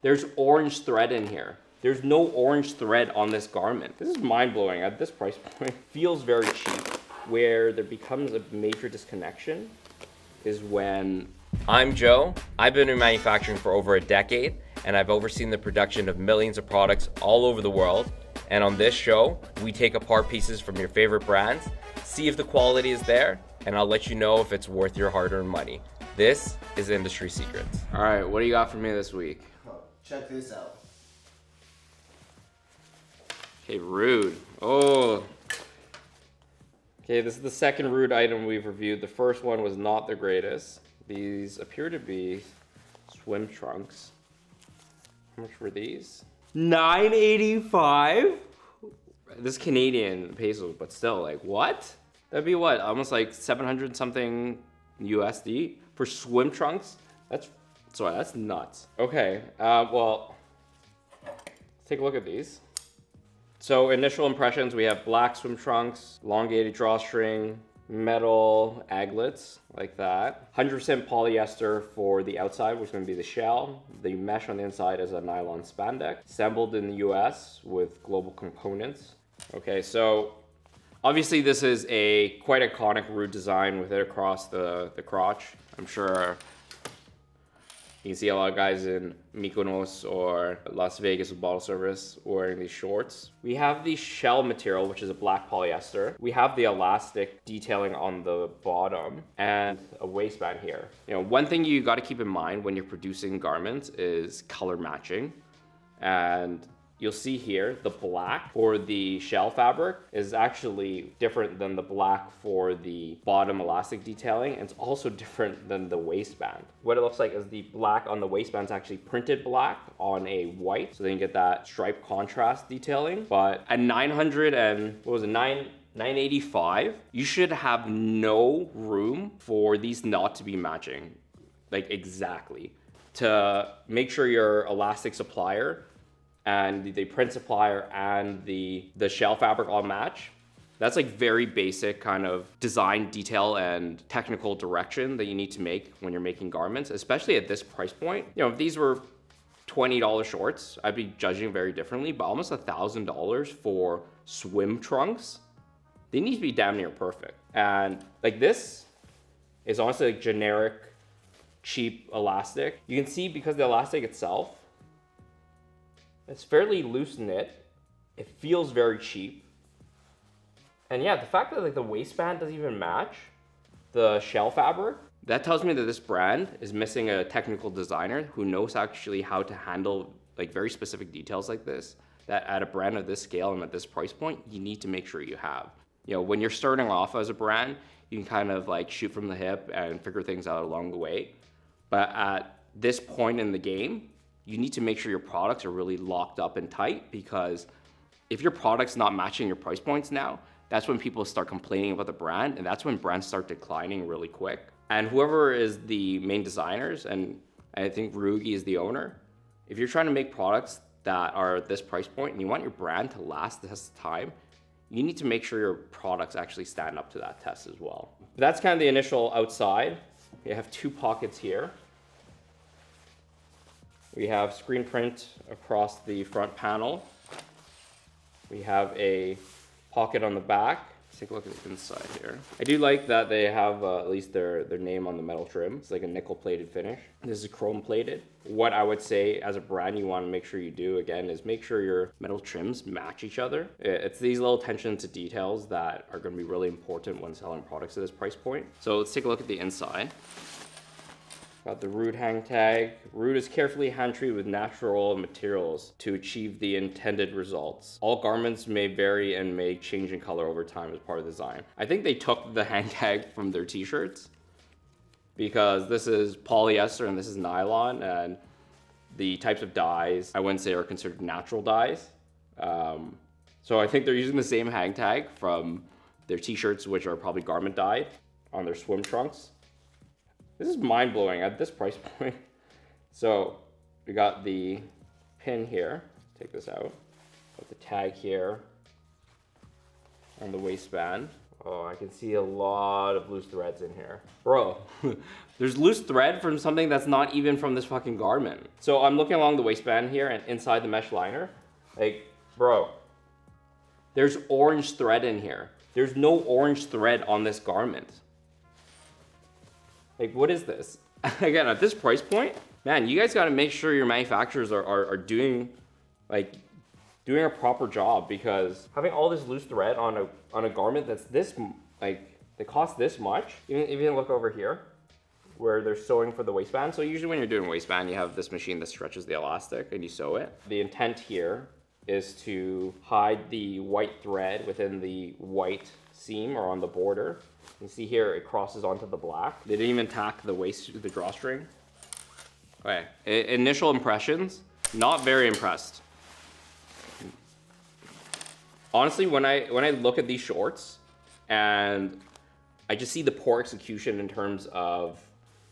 There's orange thread in here. There's no orange thread on this garment. This is mind-blowing at this price point. Feels very cheap. Where there becomes a major disconnection is when... I'm Joe. I've been in manufacturing for over a decade, and I've overseen the production of millions of products all over the world. And on this show, we take apart pieces from your favorite brands, see if the quality is there, and I'll let you know if it's worth your hard-earned money. This is Industry Secrets. All right, what do you got for me this week? Check this out. Okay, Rhude. Oh. Okay, this is the second Rhude item we've reviewed. The first one was not the greatest. These appear to be swim trunks. How much were these? $9.85? This is Canadian pesos, but still, like, what? That'd be what? Almost like 700 something USD for swim trunks? That's nuts. Okay, well, let's take a look at these. So initial impressions, we have black swim trunks, elongated drawstring, metal aglets like that. 100% polyester for the outside, which is going to be the shell. The mesh on the inside is a nylon spandex. Assembled in the US with global components. Okay, so obviously this is a quite iconic Rhude design with it across the crotch. I'm sure you can see a lot of guys in Mykonos or Las Vegas with bottle service wearing these shorts. We have the shell material, which is a black polyester. We have the elastic detailing on the bottom and a waistband here. You know, one thing you got to keep in mind when you're producing garments is color matching. And you'll see here, the black for the shell fabric is actually different than the black for the bottom elastic detailing. And it's also different than the waistband. What it looks like is the black on the waistband is actually printed black on a white. So then you get that stripe contrast detailing. But at 985, you should have no room for these not to be matching, like exactly. To make sure your elastic supplier and the print supplier and the shell fabric all match. That's like very basic kind of design detail and technical direction that you need to make when you're making garments, especially at this price point. You know, if these were $20 shorts, I'd be judging very differently, but almost $1,000 for swim trunks, they need to be damn near perfect. And like this is honestly like generic, cheap elastic. You can see because the elastic itself, it's fairly loose knit. It feels very cheap. And yeah, the fact that like the waistband doesn't even match the shell fabric, that tells me that this brand is missing a technical designer who knows actually how to handle like very specific details like this, that at a brand of this scale and at this price point, you need to make sure you have. You know, when you're starting off as a brand, you can kind of like shoot from the hip and figure things out along the way. But at this point in the game, you need to make sure your products are really locked up and tight, because if your product's not matching your price points now, that's when people start complaining about the brand, and that's when brands start declining really quick. And whoever is the main designers, and I think Rhude is the owner, if you're trying to make products that are at this price point and you want your brand to last the test of time, you need to make sure your products actually stand up to that test as well. That's kind of the initial outside. You have two pockets here. We have screen print across the front panel. We have a pocket on the back. Let's take a look at the inside here. I do like that they have at least their name on the metal trim. It's like a nickel plated finish. This is chrome plated. What I would say as a brand you want to make sure you do again is make sure your metal trims match each other. It's these little attention to details that are going to be really important when selling products at this price point. So let's take a look at the inside. Got the Rhude hang tag. Rhude is carefully hand-treated with natural materials to achieve the intended results. All garments may vary and may change in color over time as part of the design. I think they took the hang tag from their t-shirts because this is polyester and this is nylon, and the types of dyes I wouldn't say are considered natural dyes. So I think they're using the same hang tag from their t-shirts, which are probably garment dyed, on their swim trunks. This is mind-blowing at this price point. So we got the pin here. Take this out. Got the tag here on the waistband. Oh, I can see a lot of loose threads in here. Bro, there's loose thread from something that's not even from this fucking garment. So I'm looking along the waistband here and inside the mesh liner. Like, bro, there's orange thread in here. There's no orange thread on this garment. Like, what is this? Again, at this price point, man, you guys gotta make sure your manufacturers are doing, like, doing a proper job, because having all this loose thread on a garment that's this, like, that costs this much, even look over here, where they're sewing for the waistband. So usually when you're doing waistband, you have this machine that stretches the elastic and you sew it. The intent here is to hide the white thread within the white seam or on the border. You see here, it crosses onto the black. They didn't even tack the drawstring. Okay, initial impressions, not very impressed. Honestly, when I look at these shorts and I just see the poor execution in terms of,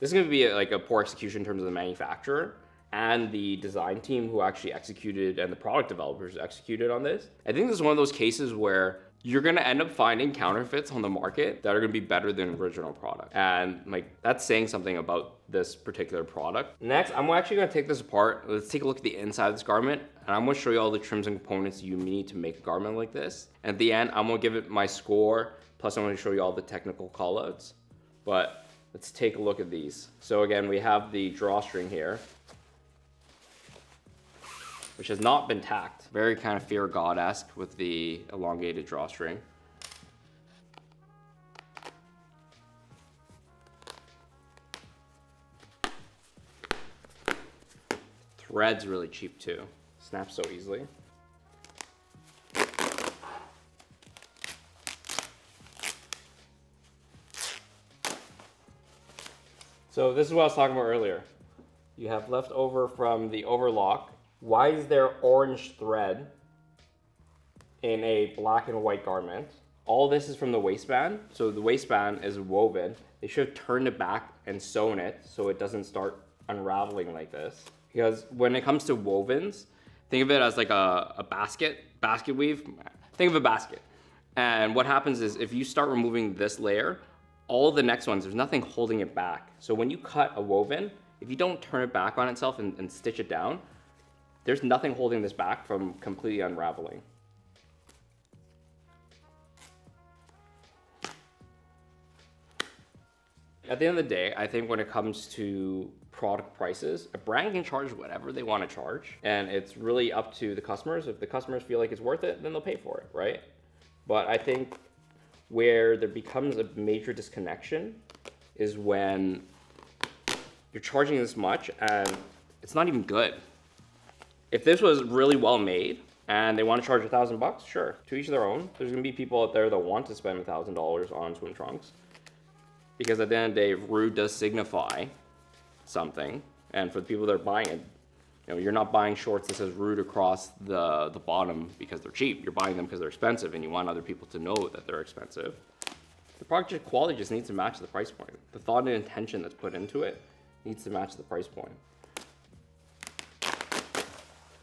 this is gonna be like a poor execution in terms of the manufacturer and the design team who actually executed and the product developers executed on this. I think this is one of those cases where you're gonna end up finding counterfeits on the market that are gonna be better than original product. And like, that's saying something about this particular product. Next, I'm actually gonna take this apart. Let's take a look at the inside of this garment. And I'm gonna show you all the trims and components you need to make a garment like this. And at the end, I'm gonna give it my score. Plus I'm gonna show you all the technical callouts. But let's take a look at these. So again, we have the drawstring here, which has not been tacked. Very kind of Fear of God-esque with the elongated drawstring. Thread's really cheap too. Snaps so easily. So this is what I was talking about earlier. You have left over from the overlock. Why is there orange thread in a black and white garment? All this is from the waistband. So the waistband is woven. They should have turned it back and sewn it so it doesn't start unraveling like this. Because when it comes to wovens, think of it as like a basket weave. Think of a basket. And what happens is if you start removing this layer, all the next ones, there's nothing holding it back. So when you cut a woven, if you don't turn it back on itself and stitch it down, there's nothing holding this back from completely unraveling. At the end of the day, I think when it comes to product prices, a brand can charge whatever they want to charge, and it's really up to the customers. If the customers feel like it's worth it, then they'll pay for it, right? But I think where there becomes a major disconnection is when you're charging this much and it's not even good. If this was really well made and they want to charge $1,000, sure, to each their own. There's gonna be people out there that want to spend $1,000 on swim trunks, because at the end of the day, Rhude does signify something. And for the people that are buying it, you know, you're not buying shorts that says Rhude across the bottom because they're cheap. You're buying them because they're expensive and you want other people to know that they're expensive. The product quality just needs to match the price point. The thought and intention that's put into it needs to match the price point.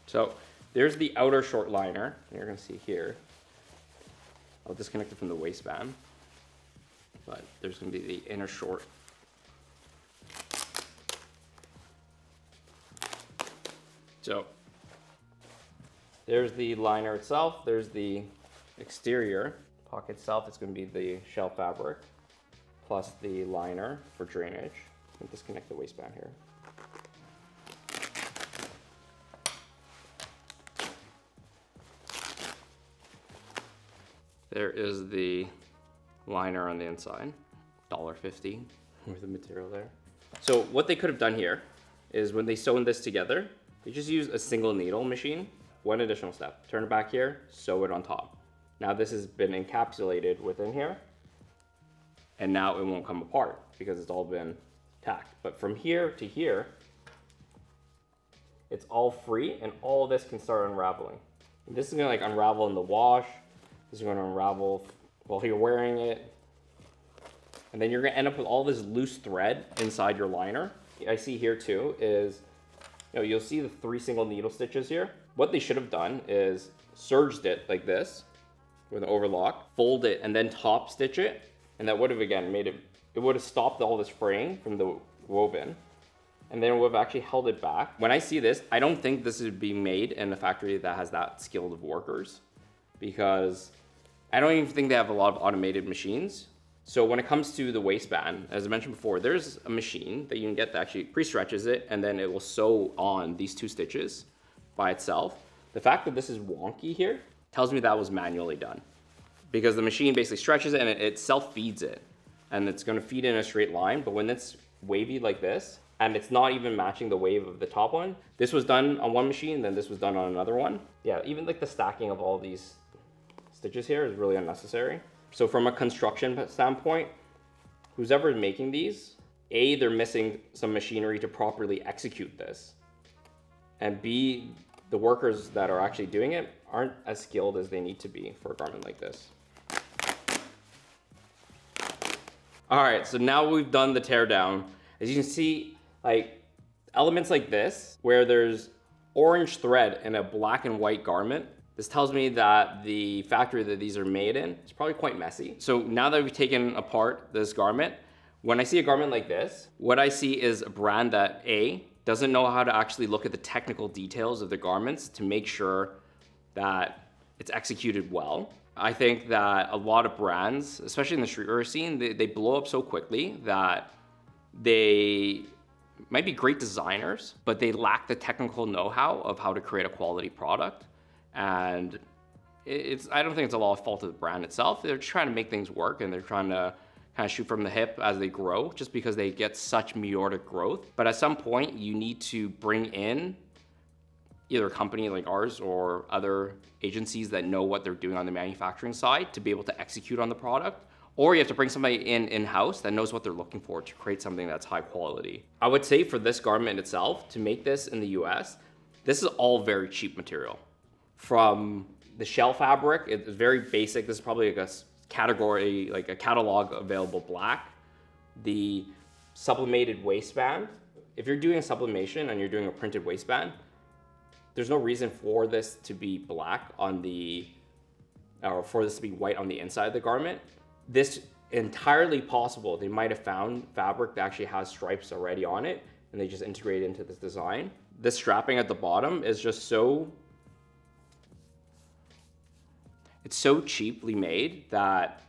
So there's the outer short liner. You're gonna see here. I'll disconnect it from the waistband, but there's gonna be the inner short. So there's the liner itself. There's the exterior pocket itself. It's gonna be the shell fabric plus the liner for drainage. I'll disconnect the waistband here. There is the liner on the inside, $1.50 worth of material there. So what they could have done here is when they sewn this together, they just used a single needle machine. One additional step, turn it back here, sew it on top. Now this has been encapsulated within here, and now it won't come apart because it's all been tacked. But from here to here, it's all free and all of this can start unraveling. And this is gonna like unravel in the wash. This is gonna unravel while you're wearing it. And then you're gonna end up with all this loose thread inside your liner. I see here too is, you know, you'll see the 3 single needle stitches here. What they should have done is serged it like this, with an overlock, fold it, and then top stitch it. And that would have, again, made it, it would have stopped all the spraying from the woven. And then it would have actually held it back. When I see this, I don't think this is being made in a factory that has that skilled of workers, because I don't even think they have a lot of automated machines. So when it comes to the waistband, as I mentioned before, there's a machine that you can get that actually pre-stretches it, and then it will sew on these 2 stitches by itself. The fact that this is wonky here tells me that was manually done, because the machine basically stretches it and it self-feeds it, and it's gonna feed in a straight line. But when it's wavy like this, and it's not even matching the wave of the top one, this was done on one machine, then this was done on another one. Yeah, even like the stacking of all these stitches here is really unnecessary. So from a construction standpoint, who's ever making these, A, they're missing some machinery to properly execute this. And B, the workers that are actually doing it aren't as skilled as they need to be for a garment like this. All right, so now we've done the tear down. As you can see, like elements like this, where there's orange thread in a black and white garment, this tells me that the factory that these are made in is probably quite messy. So now that we've taken apart this garment, when I see a garment like this, what I see is a brand that A, doesn't know how to actually look at the technical details of the garments to make sure that it's executed well. I think that a lot of brands, especially in the streetwear scene, they blow up so quickly that they might be great designers, but they lack the technical know-how of how to create a quality product. And I don't think it's a lot of fault of the brand itself. They're just trying to make things work, and they're trying to kind of shoot from the hip as they grow, just because they get such meteoric growth. But at some point, you need to bring in either a company like ours or other agencies that know what they're doing on the manufacturing side to be able to execute on the product. Or you have to bring somebody in-house that knows what they're looking for to create something that's high quality. I would say for this garment itself, to make this in the US, this is all very cheap material. From the shell fabric, it's very basic. This is probably like a category, like a catalog available black. The sublimated waistband, if you're doing a sublimation and you're doing a printed waistband, there's no reason for this to be black on the, or for this to be white on the inside of the garment. This entirely possible. They might have found fabric that actually has stripes already on it, and they just integrate it into this design. This strapping at the bottom is just so, it's so cheaply made that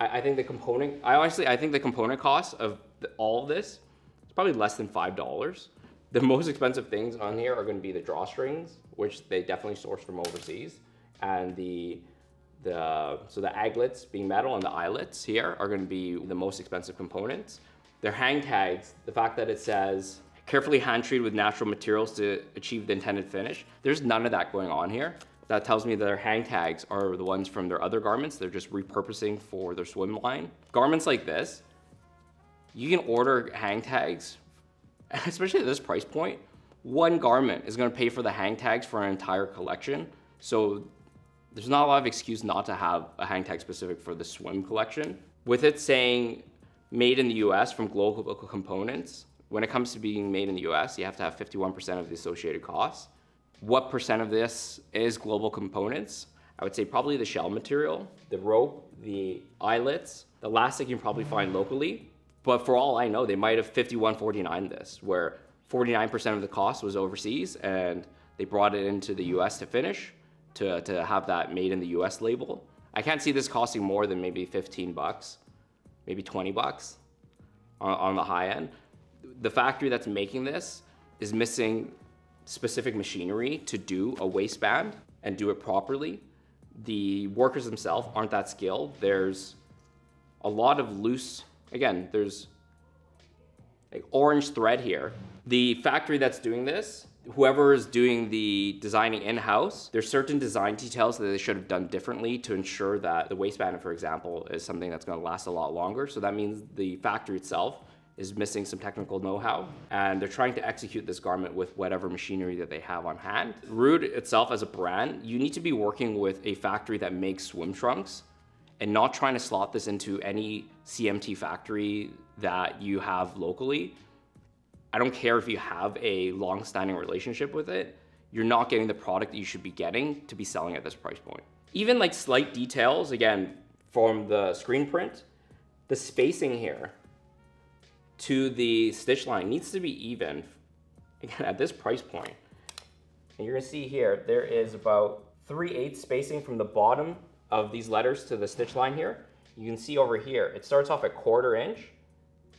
I think the component, I think the component cost of all of this is probably less than $5. The most expensive things on here are going to be the drawstrings, which they definitely source from overseas, and so the aglets being metal and the eyelets here are going to be the most expensive components. Their hang tags, the fact that it says carefully hand treated with natural materials to achieve the intended finish, there's none of that going on here. That tells me that their hang tags are the ones from their other garments. They're just repurposing for their swim line. Garments like this, you can order hang tags, especially at this price point. One garment is going to pay for the hang tags for an entire collection. So there's not a lot of excuse not to have a hang tag specific for the swim collection. With it saying made in the US from global components, when it comes to being made in the US, you have to have 51% of the associated costs. What percent of this is global components? I would say probably the shell material, the rope, the eyelets, the elastic you can probably find locally. But for all I know, they might have 51-49 this, where 49% of the cost was overseas and they brought it into the US to finish, to have that made in the US label. I can't see this costing more than maybe 15 bucks, maybe 20 bucks on the high end. The factory that's making this is missing specific machinery to do a waistband and do it properly. The workers themselves aren't that skilled. There's a lot of loose, again, there's like orange thread here. The factory that's doing this, whoever is doing the designing in-house, there's certain design details that they should have done differently to ensure that the waistband, for example, is something that's going to last a lot longer. So that means the factory itself is missing some technical know-how, and they're trying to execute this garment with whatever machinery that they have on hand. Rhude itself as a brand, you need to be working with a factory that makes swim trunks and not trying to slot this into any CMT factory that you have locally. I don't care if you have a long-standing relationship with it. you're not getting the product that you should be getting to be selling at this price point. Even like slight details, again, from the screen print, the spacing here to the stitch line needs to be even, again, at this price point. And you're gonna see here, there is about 3/8 spacing from the bottom of these letters to the stitch line here. You can see over here, it starts off at 1/4 inch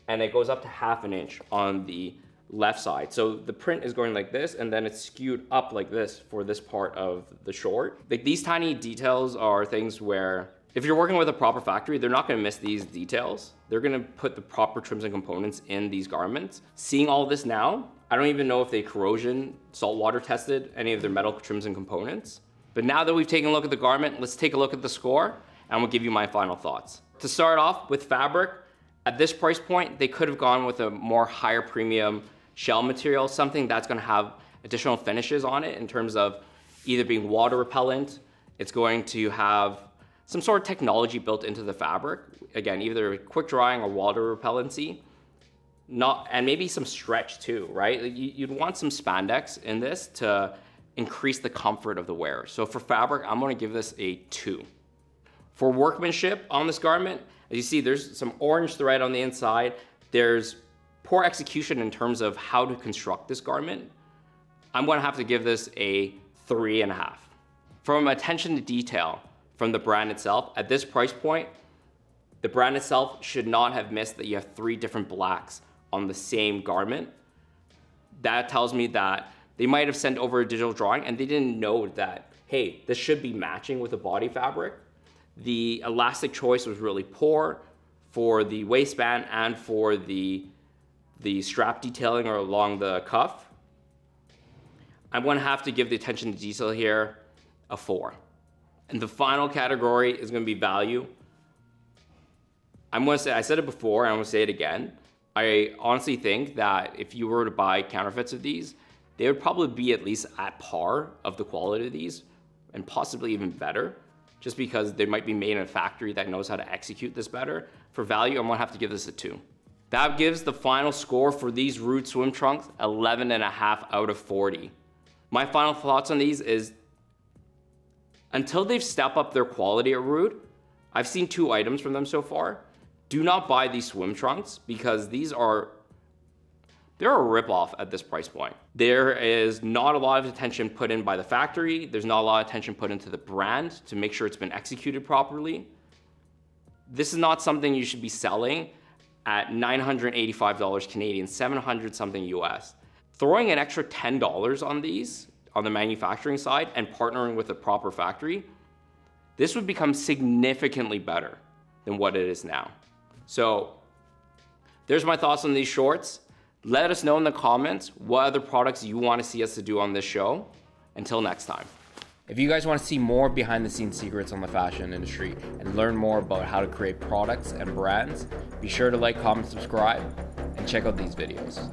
and it goes up to 1/2 inch on the left side. So the print is going like this, and then it's skewed up like this for this part of the short. Like, these tiny details are things where if you're working with a proper factory, they're not gonna miss these details. They're gonna put the proper trims and components in these garments. Seeing all this now, I don't even know if they corrosion saltwater tested any of their metal trims and components. But now that we've taken a look at the garment, let's take a look at the score, and we'll give you my final thoughts. To start off with fabric, at this price point, they could have gone with a more higher premium shell material, something that's gonna have additional finishes on it in terms of either being water repellent, it's going to have some sort of technology built into the fabric. Again, either quick drying or water repellency. And maybe some stretch too, right? You'd want some spandex in this to increase the comfort of the wearer. So for fabric, I'm gonna give this a 2. For workmanship on this garment, as you see, there's some orange thread on the inside. There's poor execution in terms of how to construct this garment. I'm gonna have to give this a 3.5. From attention to detail from the brand itself, at this price point, the brand itself should not have missed that you have 3 different blacks on the same garment. That tells me that they might have sent over a digital drawing and they didn't know that, hey, this should be matching with the body fabric. The elastic choice was really poor for the waistband and for the strap detailing or along the cuff. I'm gonna have to give the attention to detail here a 4. And the final category is gonna be value. I'm gonna say, I said it before, and I'm gonna say it again. I honestly think that if you were to buy counterfeits of these, they would probably be at least at par of the quality of these, and possibly even better, just because they might be made in a factory that knows how to execute this better. For value, I'm gonna have to give this a 2. That gives the final score for these Rhude swim trunks 11.5 out of 40. My final thoughts on these is, until they've stepped up their quality at Rhude, I've seen 2 items from them so far. Do not buy these swim trunks because they're a ripoff at this price point. There is not a lot of attention put in by the factory. There's not a lot of attention put into the brand to make sure it's been executed properly. This is not something you should be selling at $985 Canadian, 700 something US. Throwing an extra $10 on these, on the manufacturing side, and partnering with a proper factory, this would become significantly better than what it is now. So there's my thoughts on these shorts. Let us know in the comments what other products you want to see us to do on this show. Until next time. If you guys want to see more behind the scenes secrets on the fashion industry and learn more about how to create products and brands, be sure to like, comment, subscribe, and check out these videos.